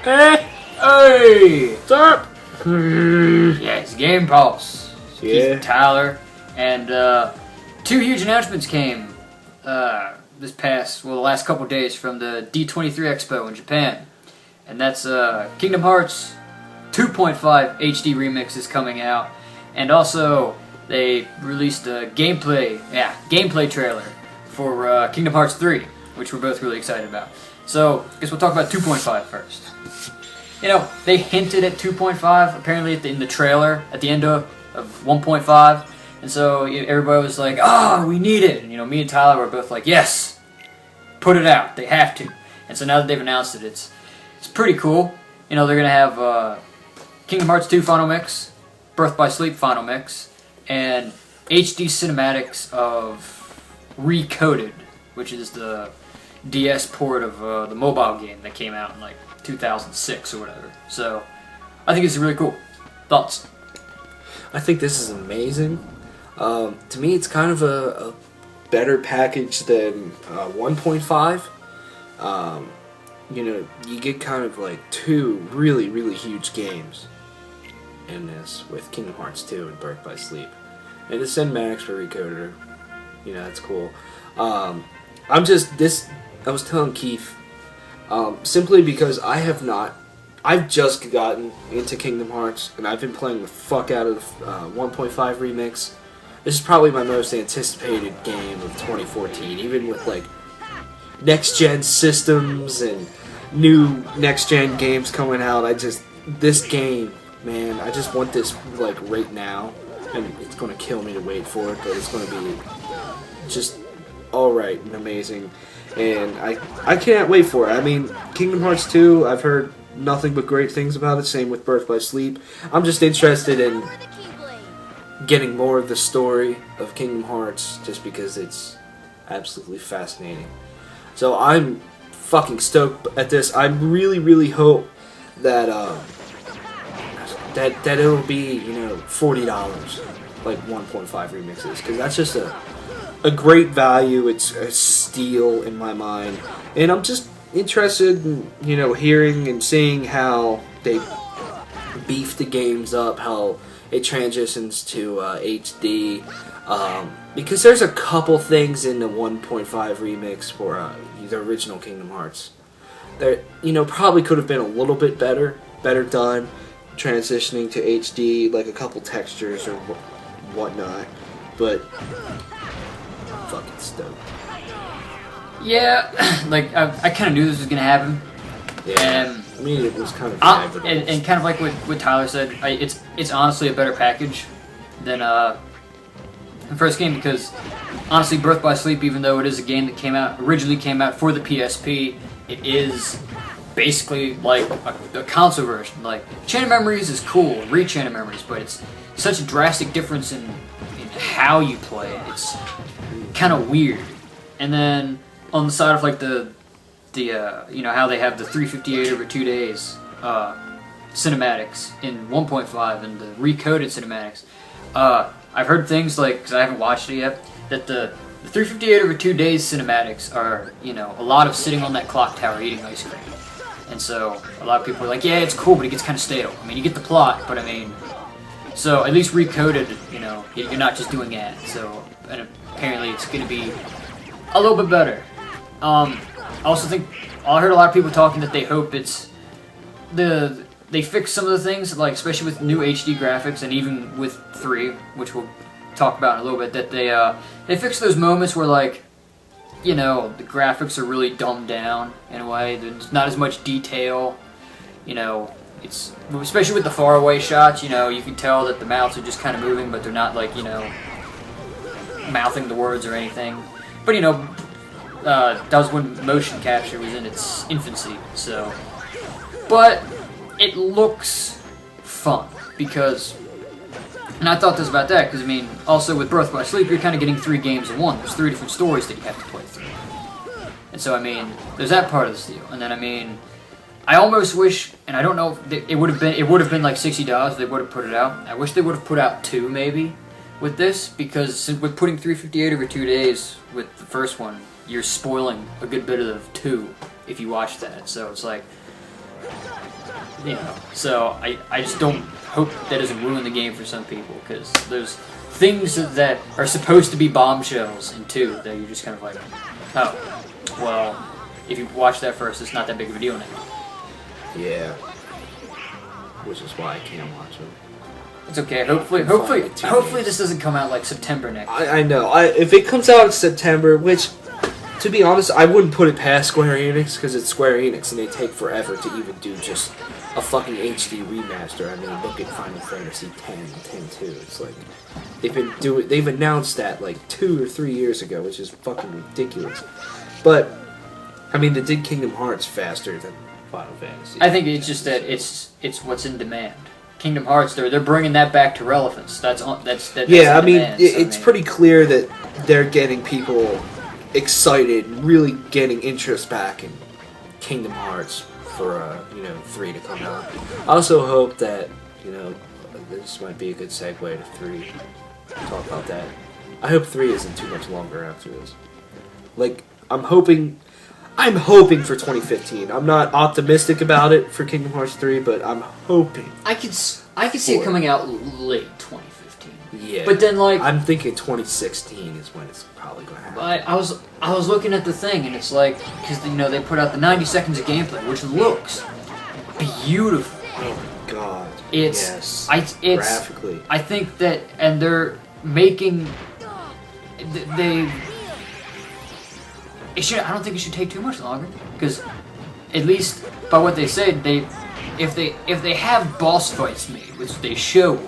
Hey! What's up? Yeah, it's Game Pulse. Yeah. Keith Tyler. And two huge announcements came the last couple days from the D23 Expo in Japan. And that's Kingdom Hearts 2.5 HD Remix is coming out. And also, they released a gameplay trailer for Kingdom Hearts 3, which we're both really excited about. So, I guess we'll talk about 2.5 first. You know, they hinted at 2.5, apparently in the trailer, at the end of 1.5. And so everybody was like, we need it. And, you know, me and Tyler were both like, yes, put it out. They have to. And so now that they've announced it, it's pretty cool. You know, they're going to have Kingdom Hearts 2 Final Mix, Birth by Sleep Final Mix, and HD cinematics of Recoded, which is the DS port of the mobile game that came out in like 2006 or whatever. So, I think it's really cool. Thoughts? I think this is amazing. To me, it's kind of a better package than 1.5. You know, you get kind of like two really, really huge games in this with Kingdom Hearts 2 and Birth by Sleep. And the cinematics for Recoder, you know, that's cool. I was telling Keith, simply because I've just gotten into Kingdom Hearts, and I've been playing the fuck out of 1.5 Remix. This is probably my most anticipated game of 2014, even with like next-gen systems and new next-gen games coming out. This game, man, I just want this like right now, and it's going to kill me to wait for it, but it's going to be just alright and amazing. And I can't wait for it. I mean, Kingdom Hearts 2, I've heard nothing but great things about it. Same with Birth by Sleep. I'm just interested in getting more of the story of Kingdom Hearts just because it's absolutely fascinating. So I'm fucking stoked at this. I really, really hope that that it'll be, you know, $40 like 1.5 remixes, because that's just a great value. It's a steal in my mind, and I'm just interested in, you know, hearing and seeing how they beef the games up, how it transitions to HD, because there's a couple things in the 1.5 remix for the original Kingdom Hearts that, you know, probably could have been a little bit better done transitioning to HD, like a couple textures or whatnot, but fucking stoked. Yeah, like I kind of knew this was gonna happen. Yeah, I mean, it was kind of inevitable. And kind of like what Tyler said, it's honestly a better package than the first game, because honestly, Birth by Sleep, even though it is a game that originally came out for the PSP, it is basically like a console version. Like, Chain of Memories is cool, Chain of Memories, but it's such a drastic difference in how you play it. It's kind of weird. And then on the side of like the you know, how they have the 358 over 2 days cinematics in 1.5 and the recoded cinematics, I've heard things like, because I haven't watched it yet, that the 358 over 2 days cinematics are, you know, a lot of sitting on that clock tower eating ice cream. And so a lot of people are like, yeah, it's cool, but it gets kind of stale. I mean, you get the plot, but I mean, so at least recoded, you know, you're not just doing ads. So, and apparently it's going to be a little bit better. I also think, I heard a lot of people talking that they hope they fix some of the things, like especially with new HD graphics, and even with 3, which we'll talk about in a little bit, that they fix those moments where, like, you know, the graphics are really dumbed down in a way. There's not as much detail, you know. It's, especially with the faraway shots, you know, you can tell that the mouths are just kind of moving, but they're not, like, you know, mouthing the words or anything. But, you know, that was when motion capture was in its infancy, so. But it looks fun, because, and I thought this about that, because, I mean, also with Birth by Sleep, you're kind of getting 3 games in one. There's 3 different stories that you have to play through. And so, I mean, there's that part of the deal. And then, I mean, I almost wish, and I don't know, if it would have been like $60 if they would have put it out. I wish they would have put out 2, maybe, with this, because since with putting 358 over 2 days with the first one, you're spoiling a good bit of 2 if you watch that. So it's like, You know, so I just don't hope that doesn't ruin the game for some people, because there's things that are supposed to be bombshells in 2 that you're just kind of like, oh, well, if you watch that first, it's not that big of a deal now. Yeah. Which is why I can't watch them. It's okay. Hopefully this doesn't come out like September next. I know. If it comes out in September, which, to be honest, I wouldn't put it past Square Enix, because it's Square Enix and they take forever to even do just a fucking HD remaster. I mean, look at Final Fantasy X and X-2. It's like they've announced that like 2 or 3 years ago, which is fucking ridiculous. But I mean, they did Kingdom Hearts faster than Final Fantasy. I think it's just that it's what's in demand. Kingdom Hearts, they're bringing that back to relevance. That's yeah. I mean, it's pretty clear that they're getting people excited, really getting interest back in Kingdom Hearts for 3 to come out. I also hope that this might be a good segue to 3. Talk about that. I hope 3 isn't too much longer after this. Like, I'm hoping for 2015. I'm not optimistic about it for Kingdom Hearts 3, but I'm hoping. I could see it coming out late 2015. Yeah. But then, like, I'm thinking 2016 is when it's probably going to happen. I was looking at the thing, and it's like, because they put out the 90 seconds of gameplay, which looks beautiful. Oh my god. It's graphically. I think that, and they're making I don't think it should take too much longer, because at least by what they said, if they have boss fights made, which they show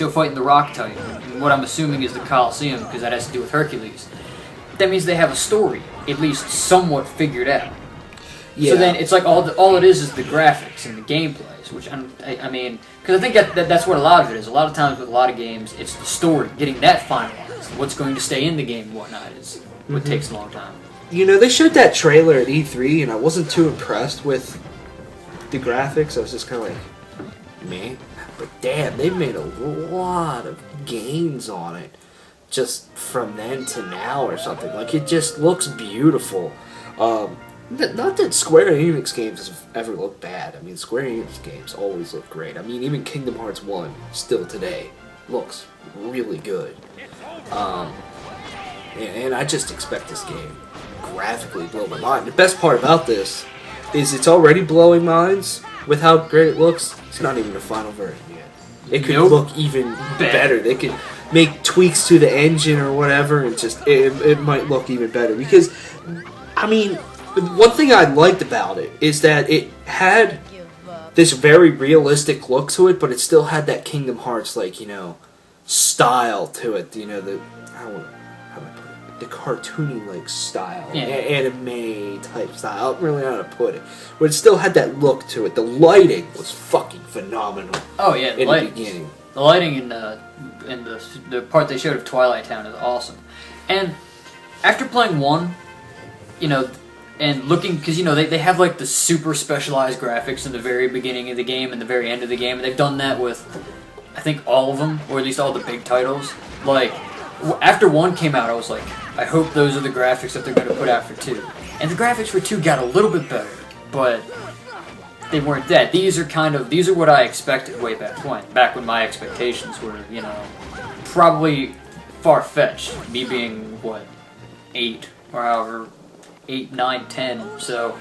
fighting the Rock Titan, and what I'm assuming is the Colosseum, because that has to do with Hercules. That means they have a story at least somewhat figured out. Yeah. So then it's like all it is the graphics and the gameplays, which I mean, because I think that's what a lot of it is. A lot of times with a lot of games, it's the story, getting that finalized. What's going to stay in the game and whatnot is what takes a long time. They showed that trailer at E3, and I wasn't too impressed with the graphics. I was just kind of like, man. But damn, they made a lot of gains on it just from then to now or something. Like, it just looks beautiful. Not that Square Enix games have ever looked bad. I mean, Square Enix games always look great. I mean, even Kingdom Hearts 1, still today, looks really good. And I just expect this game graphically blow my mind. The best part about this is it's already blowing minds with how great it looks. It's not even the final version yet. It could look even better. They could make tweaks to the engine or whatever, and just it might look even better. Because, I mean, one thing I liked about it is that it had this very realistic look to it, but it still had that Kingdom Hearts, like, style to it. The cartoony like style, anime type style. I don't really know how to put it, but it still had that look to it. The lighting was fucking phenomenal. Oh yeah, in the beginning. The lighting in the part they showed of Twilight Town is awesome. And after playing 1, and looking, because they have like the super specialized graphics in the very beginning of the game and the very end of the game, and they've done that with I think all of them, or at least all the big titles. Like, after 1 came out, I was like, I hope those are the graphics that they're going to put out for 2. And the graphics for 2 got a little bit better, but they weren't that. These are what I expected way back when my expectations were, probably far-fetched. Me being, 8, or however, 8, 9, 10. So,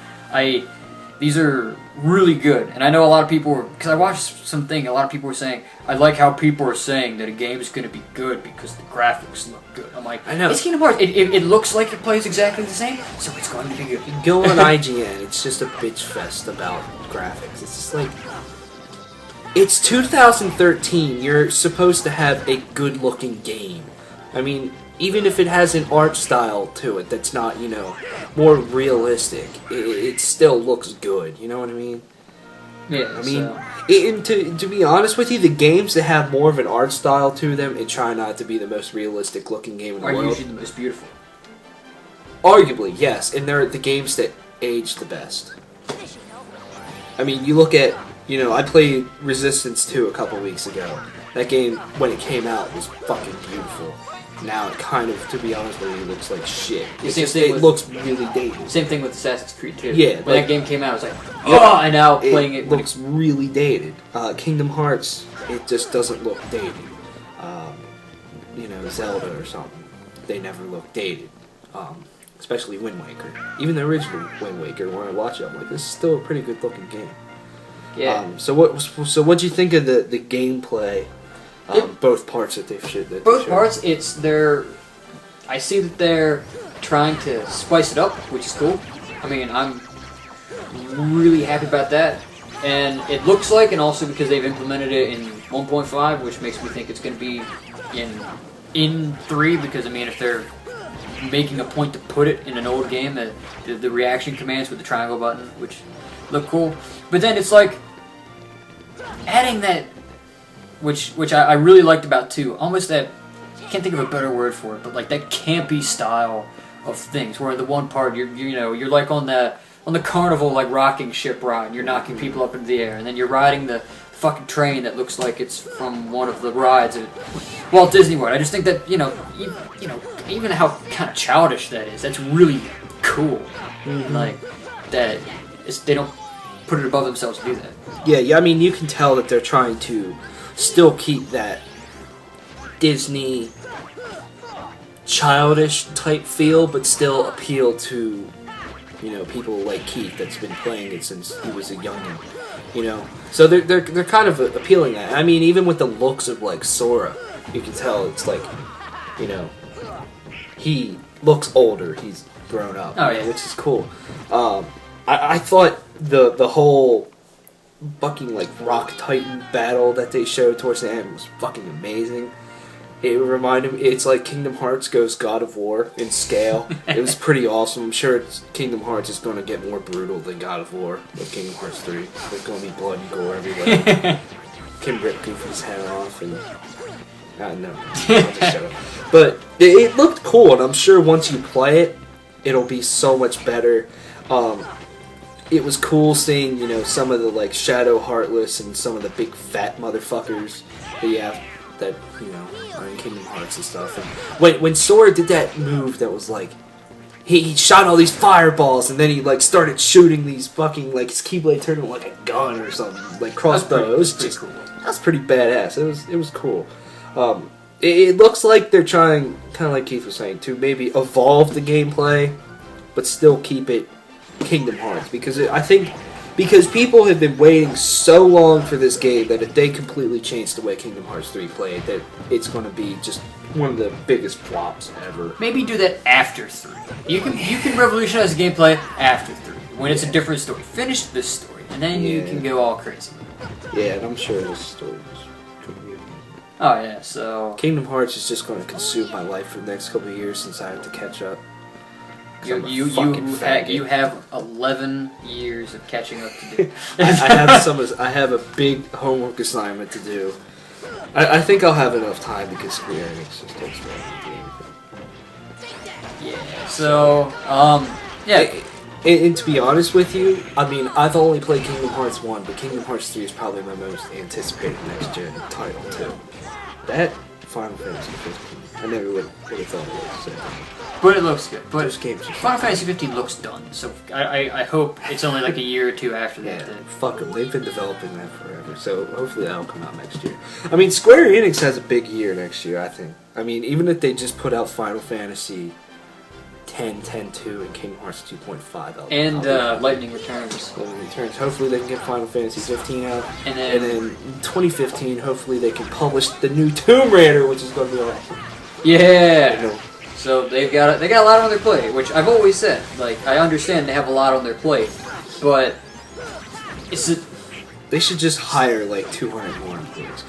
these are really good. And I know a lot of people because I watched something, a lot of people were saying, I like how people are saying that a game is going to be good because the graphics look good. I'm like, I know. It's Kingdom Hearts. It looks like it plays exactly the same, so it's going to be good. Go on IGN, it's just a bitch fest about graphics. It's just like, it's 2013, you're supposed to have a good looking game. I mean, even if it has an art style to it that's not, more realistic, it still looks good, you know what I mean? Yeah, I mean, to be honest with you, the games that have more of an art style to them and try not to be the most realistic looking game in the world are usually the most beautiful. Arguably, yes, and they're the games that age the best. I mean, you look at, I played Resistance 2 a couple weeks ago. That game, when it came out, was fucking beautiful. Now it kind of, to be honest with you, looks like shit. It looks really dated. Same thing with Assassin's Creed 2. Yeah, when like, that game came out, I was like, oh, and now playing it looks really dated. Kingdom Hearts, it just doesn't look dated. Zelda or something, they never look dated. Especially Wind Waker. Even the original Wind Waker, when I watch it, I'm like, this is still a pretty good looking game. Yeah. So what'd you think of the gameplay? Both parts that they've showed. Both parts, I see that they're trying to spice it up, which is cool. I mean, I'm really happy about that. And it looks like, and also because they've implemented it in 1.5, which makes me think it's going to be in 3, because, I mean, if they're making a point to put it in an old game, the reaction commands with the triangle button, which look cool. But then it's like, adding that, which I really liked about 2, almost that, I can't think of a better word for it, but like that campy style of things, where in the one part you're like on the carnival, like rocking ship ride, and you're knocking people up into the air, and then you're riding the fucking train that looks like it's from one of the rides at Walt Disney World. I just think that even how kind of childish that is, that's really cool. Mm-hmm. Like that, they don't put it above themselves to do that. Yeah. I mean, you can tell that they're trying to still keep that Disney childish type feel, but still appeal to people like Keith that's been playing it since he was a youngin'. So they're kind of appealing that. I mean, even with the looks of like Sora, you can tell it's like, he looks older. He's grown up. Oh yeah, which is cool. I thought the whole fucking like Rock Titan battle that they showed towards the end was fucking amazing. It reminded me, it's like Kingdom Hearts goes God of War in scale. It was pretty awesome. I'm sure Kingdom Hearts is going to get more brutal than God of War with Kingdom Hearts 3. There's going to be blood and gore everywhere. Can rip Goofy's head off and... no. I'll just shut up. But it looked cool, and I'm sure once you play it, it'll be so much better. It was cool seeing, some of the like Shadow Heartless and some of the big fat motherfuckers that you have that, are in Kingdom Hearts and stuff. And when Sora did that move that was like, he shot all these fireballs and then he like started shooting these fucking, like his Keyblade turned into like a gun or something, like crossbow. It was just cool. That's pretty badass. It was cool. It looks like they're trying, kind of like Keith was saying, to maybe evolve the gameplay, but still keep it Kingdom Hearts, because people have been waiting so long for this game that if they completely change the way Kingdom Hearts 3 played, that it's going to be just one of the biggest flops ever. Maybe do that after 3. You can revolutionize the gameplay after 3 when it's a different story. Finish this story, and then you can go all crazy. Yeah, and I'm sure this story is going to be. Oh yeah, so Kingdom Hearts is just going to consume my life for the next couple of years since I have to catch up. You have 11 years of catching up to do. I have a big homework assignment to do. I think I'll have enough time because Square Enix just takes forever to do everything. Yeah. So, yeah. And to be honest with you, I mean, I've only played Kingdom Hearts 1, but Kingdom Hearts 3 is probably my most anticipated next-gen title, too. That Final Fantasy 15, I never would have thought it would. So. But it looks good. But those games Final Fantasy 15 looks done, so I hope it's only like a year or two after that. Yeah, fuck them. They've been developing that forever, so hopefully that'll come out next year. I mean, Square Enix has a big year next year, I think. I mean, even if they just put out Final Fantasy 10, 10-2, and Kingdom Hearts 2.5 out. And Lightning Returns. Lightning Returns. Hopefully they can get Final Fantasy 15 out. And then 2015, hopefully they can publish the new Tomb Raider, which is going to be awesome. Yeah! So they got a lot on their plate, which I've always said. Like, I understand they have a lot on their plate, but they should just hire like 200 more employees.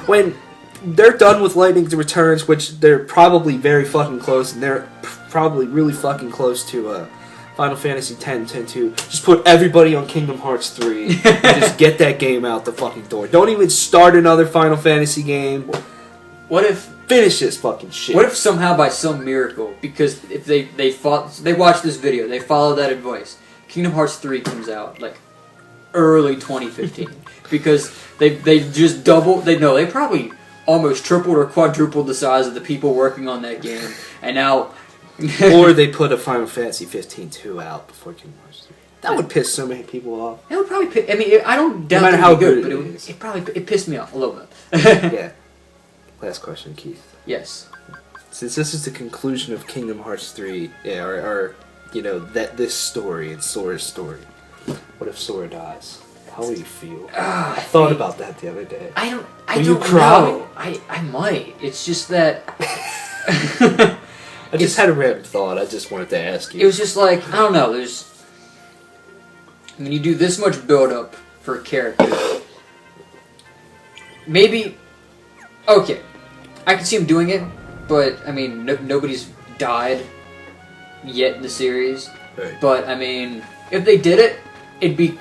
When they're done with Lightning Returns, which they're probably very fucking close, and they're probably really fucking close to Final Fantasy 10, 10-2, just put everybody on Kingdom Hearts 3 and just get that game out the fucking door. Don't even start another Final Fantasy game. What if... Finish this fucking shit. What if somehow by some miracle, because if they watch this video, they follow that advice, Kingdom Hearts 3 comes out like early 2015, because they just double. They probably almost tripled or quadrupled the size of the people working on that game, and now. Or they put a Final Fantasy 15-2 out before Kingdom Hearts 3. That would piss so many people off. It would probably. I mean, I don't doubt matter it how would be good but it it, is. it probably it pissed me off a little bit. Yeah. Last question, Keith. Yes. Since this is the conclusion of Kingdom Hearts 3, yeah, or that this story and Sora's story, what if Sora dies? How will you feel? I thought about that the other day. I don't Will you cry? know. I might. It's just that. I just had a random thought. I just wanted to ask you. It was just like, I don't know, when you do this much build up for a character, maybe, okay, I can see him doing it, but, I mean, nobody's died yet in the series, Right. but, I mean, if they did it, it'd be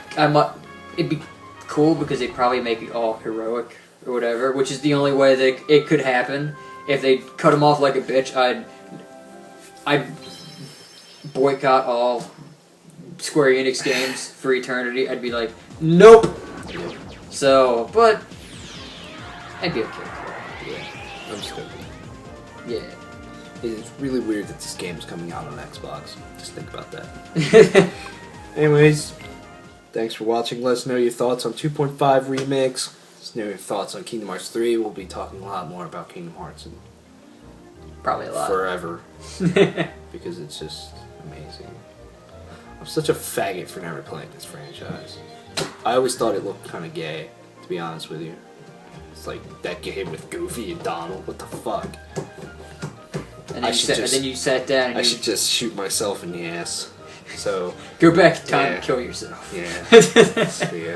cool, because they'd probably make it all heroic, or whatever, which is the only way that it could happen. If they cut him off like a bitch, I'd boycott all Square Enix games for eternity. I'd be like, nope. So, but I'd be okay. Yeah, I'm just gonna. Yeah. It's really weird that this game's coming out on Xbox. Just think about that. Anyways, thanks for watching. Let us know your thoughts on 2.5 Remix. Let us know your thoughts on Kingdom Hearts 3. We'll be talking a lot more about Kingdom Hearts and Probably a lot. forever. Because it's just amazing. I'm such a faggot for never playing this franchise. I always thought it looked kind of gay, to be honest with you. It's like that game with Goofy and Donald. What the fuck? And then you sat down and I you should just shoot myself in the ass. So go back in time Yeah. and kill yourself. yeah. See ya.